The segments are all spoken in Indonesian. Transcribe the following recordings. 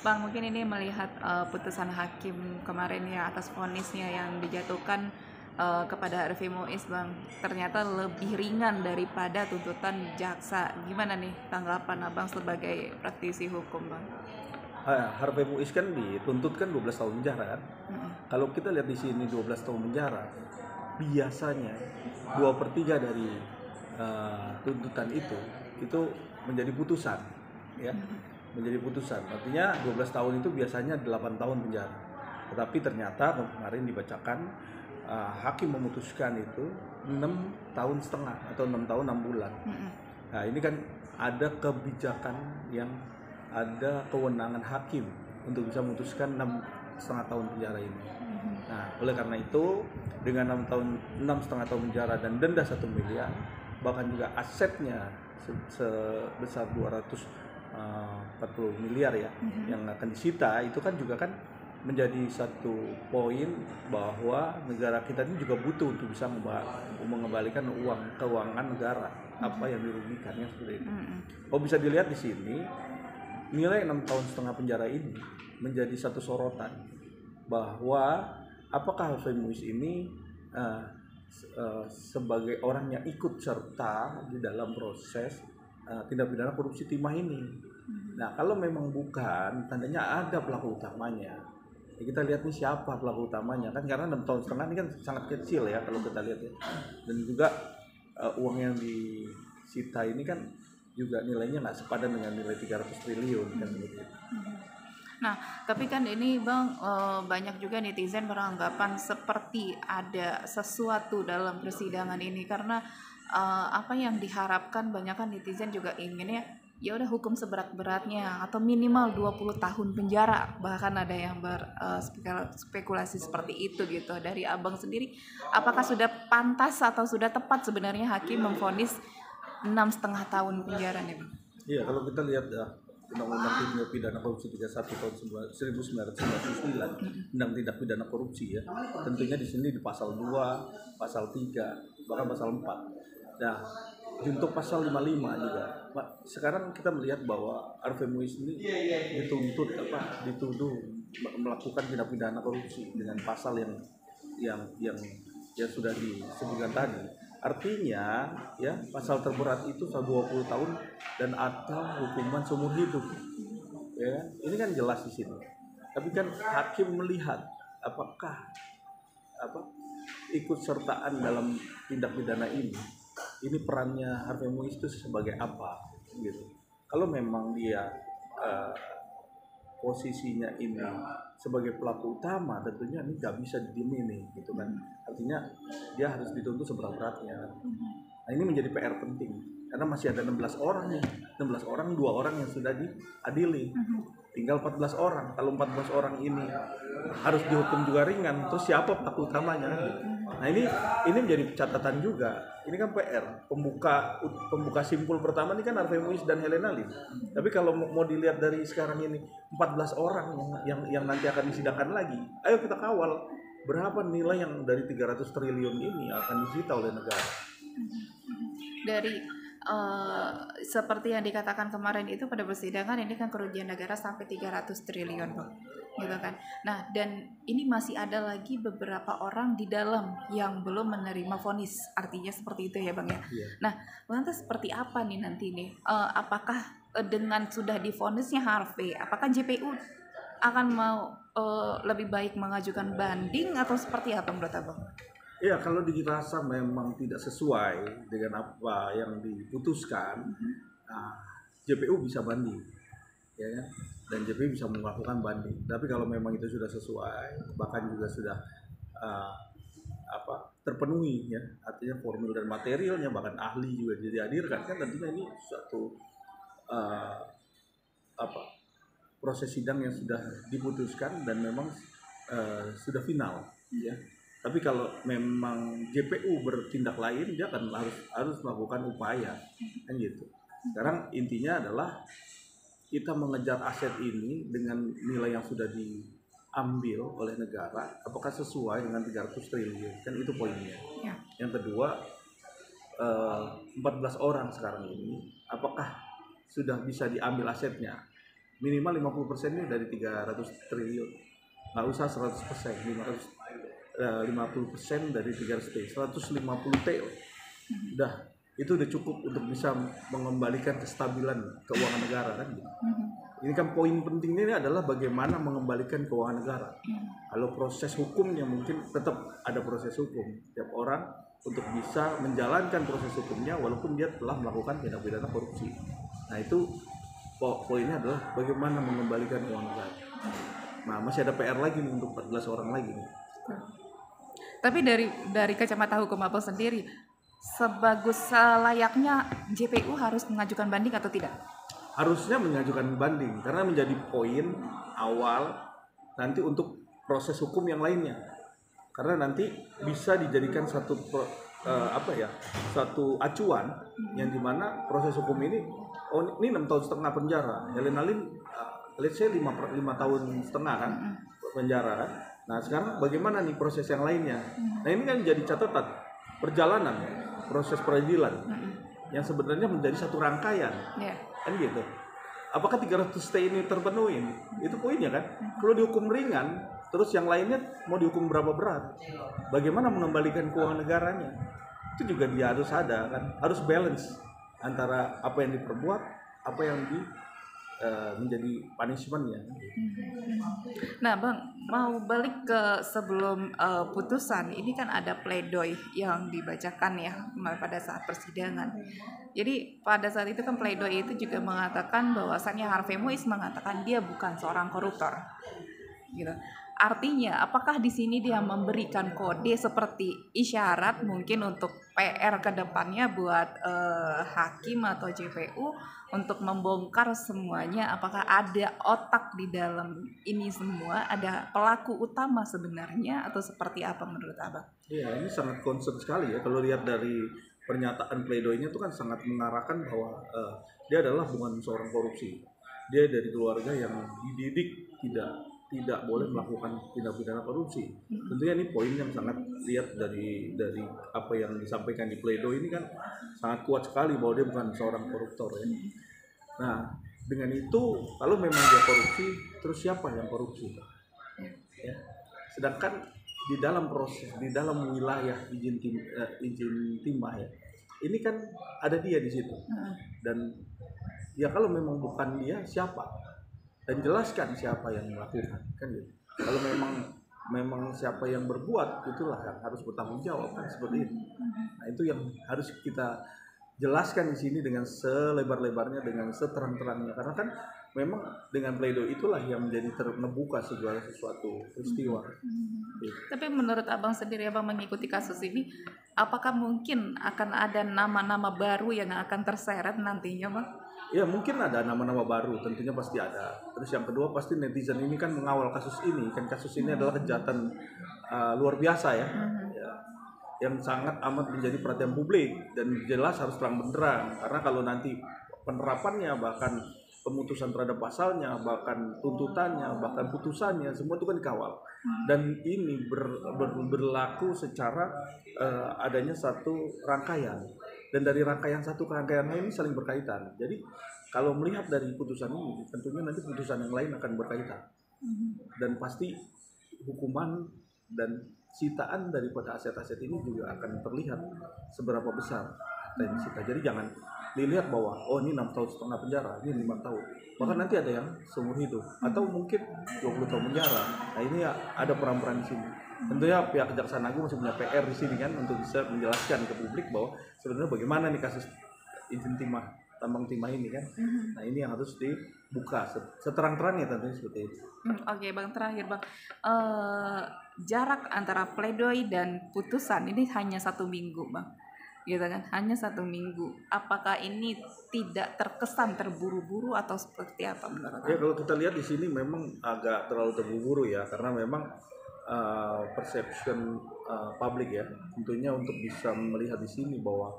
Bang, mungkin ini melihat putusan hakim kemarin ya atas vonisnya yang dijatuhkan kepada Harvey Muiz, Bang, ternyata lebih ringan daripada tuntutan jaksa. Gimana nih tanggapan Abang sebagai praktisi hukum, Bang? Harvey Muiz kan dituntut kan 12 tahun penjara kan. Kalau kita lihat di sini 12 tahun penjara, biasanya 2/3 dari tuntutan itu menjadi putusan, ya, menjadi putusan. Artinya 12 tahun itu biasanya 8 tahun penjara. Tetapi ternyata kemarin dibacakan hakim memutuskan itu 6,5 tahun atau 6 tahun 6 bulan. Nah, ini kan ada kebijakan yang ada kewenangan hakim untuk bisa memutuskan 6,5 tahun penjara ini. Nah, oleh karena itu dengan 6,5 tahun penjara dan denda 1 miliar, bahkan juga asetnya sebesar 240 miliar ya, yang akan disita, itu kan juga kan menjadi satu poin bahwa negara kita ini juga butuh untuk bisa mengembalikan keuangan negara apa yang dirugikan ya, seperti itu. Kalau bisa dilihat di sini, nilai 6,5 tahun penjara ini menjadi satu sorotan bahwa apakah Harvey Muiz ini sebagai orang yang ikut serta di dalam proses tindak pidana korupsi timah ini. Nah, kalau memang bukan, tandanya ada pelaku utamanya. Ya, kita lihat nih siapa pelaku utamanya kan, karena 6,5 tahun ini kan sangat kecil ya kalau kita lihat ya. Dan juga uang yang disita ini kan juga nilainya nggak sepadan dengan nilai 300 triliun kan begitu. Nah, tapi kan ini Bang, banyak juga netizen beranggapan seperti ada sesuatu dalam persidangan ini karena apa yang diharapkan banyak kan netizen juga ingin ya udah hukum seberat-beratnya atau minimal 20 tahun penjara, bahkan ada yang berspekulasi seperti itu gitu. Dari Abang sendiri, apakah sudah pantas atau sudah tepat sebenarnya hakim memvonis 6,5 tahun penjara nih, Bang? Iya, kalau kita lihat Undang-Undang Tindak Pidana Korupsi 31 tahun 1999 tentang tindak pidana korupsi ya. Tentunya di sini di pasal 2, pasal 3, bahkan pasal 4. Nah, untuk pasal 55 juga. Sekarang kita melihat bahwa Harvey Muiz ini dituduh melakukan tindak pidana korupsi dengan pasal yang sudah disebutkan tadi. Artinya ya, pasal terberat itu 20 tahun dan atau hukuman seumur hidup. Ya, ini kan jelas di sini. Tapi kan hakim melihat apakah ikut sertaan dalam tindak pidana ini perannya Harvey Muiz itu sebagai apa gitu. Kalau memang dia posisinya ini sebagai pelaku utama, tentunya ini nggak bisa didiemin nih gitu kan. Artinya dia harus dituntut seberat-beratnya. Nah, ini menjadi PR penting karena masih ada 16 orang nih, 16 orang, 2 orang yang sudah diadili, tinggal 14 orang. Kalau 14 orang ini harus dihukum juga ringan, terus siapa pelaku utamanya gitu. Nah, ini menjadi catatan juga. Ini kan PR. Pembuka simpul pertama ini kan Harvey Muiz dan Helena Lim. Tapi kalau mau dilihat dari sekarang ini 14 orang yang nanti akan disidangkan lagi. Ayo kita kawal berapa nilai yang dari 300 triliun ini akan disita oleh negara. Dari seperti yang dikatakan kemarin itu pada persidangan, ini kan kerugian negara sampai 300 triliun, Bang. Gitu kan. Nah, dan ini masih ada lagi beberapa orang di dalam yang belum menerima vonis. Artinya seperti itu ya, Bang ya. Iya. Nah, lantas seperti apa nih nanti nih? Apakah dengan sudah divonisnya Harvey, apakah JPU akan mau lebih baik mengajukan banding atau seperti apa menurut Abang? Iya, kalau dirasa memang tidak sesuai dengan apa yang diputuskan, nah, JPU bisa banding, ya, dan JPU bisa melakukan banding. Tapi kalau memang itu sudah sesuai, bahkan juga sudah terpenuhi, ya, artinya formil dan materialnya, bahkan ahli juga dihadirkan, kan tentunya ini suatu proses sidang yang sudah diputuskan dan memang sudah final, ya. Tapi kalau memang JPU bertindak lain, dia akan harus melakukan upaya, kan gitu. Sekarang intinya adalah kita mengejar aset ini dengan nilai yang sudah diambil oleh negara, apakah sesuai dengan 300 triliun, kan itu poinnya. Ya. Yang kedua, 14 orang sekarang ini, apakah sudah bisa diambil asetnya minimal 50%-nya dari 300 triliun. Nggak usah 100%, 50% dari 300 T, 150 T. Udah, itu udah cukup untuk bisa mengembalikan kestabilan keuangan negara kan gitu. Ini kan poin pentingnya ini adalah bagaimana mengembalikan keuangan negara. Kalau proses hukumnya mungkin tetap ada proses hukum. Tiap orang untuk bisa menjalankan proses hukumnya walaupun dia telah melakukan tindak pidana korupsi. Nah itu poinnya adalah bagaimana mengembalikan keuangan negara. Nah masih ada PR lagi nih untuk 14 orang lagi nih. Tapi dari kacamata hukum Abang sendiri, sebagus layaknya JPU harus mengajukan banding atau tidak? Harusnya mengajukan banding karena menjadi poin awal nanti untuk proses hukum yang lainnya. Karena nanti bisa dijadikan satu satu acuan yang dimana proses hukum ini, oh ini 6 tahun setengah penjara, Helena Lim let's say 5 tahun setengah kan penjara kan. Nah sekarang bagaimana nih proses yang lainnya? Nah ini kan jadi catatan perjalanan proses peradilan yang sebenarnya menjadi satu rangkaian, kan gitu. Apakah 300 T ini terpenuhi? Itu poinnya kan. Kalau dihukum ringan, terus yang lainnya mau dihukum berapa berat? Bagaimana mengembalikan keuangan negaranya? Itu juga dia harus ada kan, harus balance antara apa yang diperbuat, apa yang menjadi punishment-nya. Nah, Bang, mau balik ke sebelum putusan, ini kan ada pledoi yang dibacakan ya pada saat persidangan. Jadi pada saat itu kan pledoi itu juga mengatakan bahwasannya Harvey Muiz mengatakan dia bukan seorang koruptor, gitu. Artinya, apakah di sini dia memberikan kode seperti isyarat mungkin untuk PR ke depannya buat hakim atau JPU untuk membongkar semuanya? Apakah ada otak di dalam ini semua? Ada pelaku utama sebenarnya atau seperti apa menurut Abang? Iya, ini sangat concern sekali ya. Kalau lihat dari pernyataan pledoinya itu kan sangat mengarahkan bahwa dia adalah bukan seorang korupsi. Dia dari keluarga yang dididik tidak boleh melakukan tindak pidana korupsi. Tentunya ini poin yang sangat lihat dari apa yang disampaikan di pledoi ini kan sangat kuat sekali bahwa dia bukan seorang koruptor ya. Nah, dengan itu kalau memang dia korupsi, terus siapa yang korupsi? Ya. Sedangkan di dalam proses, di dalam wilayah izin timah ya, ini kan ada dia di situ. Dan ya kalau memang bukan dia, siapa? Dan jelaskan siapa yang melakukan kan gitu. Kalau memang siapa yang berbuat, itulah yang harus bertanggung jawab kan seperti itu. Nah itu yang harus kita jelaskan di sini dengan selebar-lebarnya, dengan seterang-terangnya, karena kan memang dengan pledoi itulah yang menjadi terbuka segala sesuatu peristiwa. Tapi menurut Abang sendiri, Abang mengikuti kasus ini, apakah mungkin akan ada nama-nama baru yang akan terseret nantinya, Bang? Ya mungkin ada nama-nama baru, tentunya pasti ada. Terus yang kedua pasti netizen ini kan mengawal kasus ini, kan kasus ini adalah kejahatan luar biasa ya, yang sangat amat menjadi perhatian publik dan jelas harus terang benderang. Karena kalau nanti penerapannya, bahkan pemutusan terhadap pasalnya, bahkan tuntutannya, bahkan putusannya, semua itu kan dikawal. Dan ini berlaku secara adanya satu rangkaian. Dan dari rangkaian satu ke rangkaian lain ini saling berkaitan. Jadi kalau melihat dari putusan ini, tentunya nanti putusan yang lain akan berkaitan. Dan pasti hukuman dan sitaan daripada aset-aset ini juga akan terlihat seberapa besar dan disita. Jadi jangan dilihat bahwa oh ini 6 tahun setengah penjara, ini 5 tahun. Bahkan nanti ada yang seumur hidup atau mungkin 20 tahun penjara. Nah ini ya ada peran-peran di sini. Tentunya pihak Kejaksaan Agung masih punya PR di sini kan untuk bisa menjelaskan ke publik bahwa sebenarnya bagaimana nih kasus izin timah, tambang timah ini kan. Nah ini yang harus dibuka seterang-terangnya tentunya seperti itu. Oke, Bang, terakhir Bang, jarak antara pledoi dan putusan ini hanya 1 minggu, Bang, gitu kan, hanya 1 minggu. Apakah ini tidak terkesan terburu-buru atau seperti apa menurut Anda? Ya kalau kita lihat di sini memang agak terlalu terburu-buru ya, karena memang perception publik ya, tentunya untuk bisa melihat di sini bahwa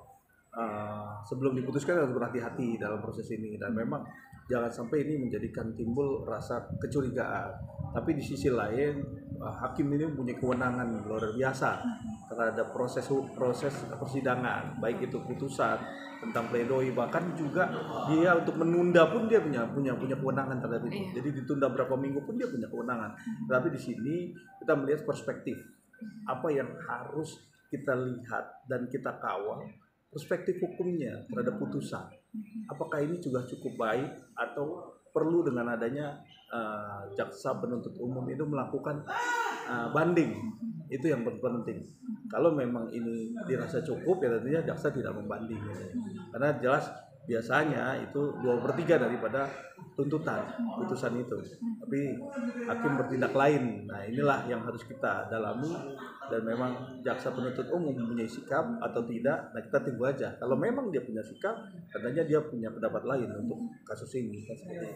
sebelum diputuskan harus berhati-hati dalam proses ini, dan memang jangan sampai ini menjadikan timbul rasa kecurigaan. Tapi di sisi lain hakim ini punya kewenangan luar biasa terhadap proses persidangan, baik itu putusan tentang pledoi, bahkan juga dia untuk menunda pun dia punya kewenangan terhadap itu. Jadi ditunda berapa minggu pun dia punya kewenangan. Tapi di sini kita melihat perspektif apa yang harus kita lihat dan kita kawal, perspektif hukumnya terhadap putusan. Apakah ini juga cukup baik atau perlu dengan adanya jaksa penuntut umum itu melakukan banding. Itu yang penting. Kalau memang ini dirasa cukup, ya tentunya jaksa tidak membanding. Karena jelas biasanya itu 2/3 daripada tuntutan putusan itu. Tapi hakim bertindak lain. Nah, inilah yang harus kita dalami, dan memang jaksa penuntut umum mempunyai sikap atau tidak. Nah, kita tunggu aja. Kalau memang dia punya sikap, katanya dia punya pendapat lain untuk kasus ini. Oke.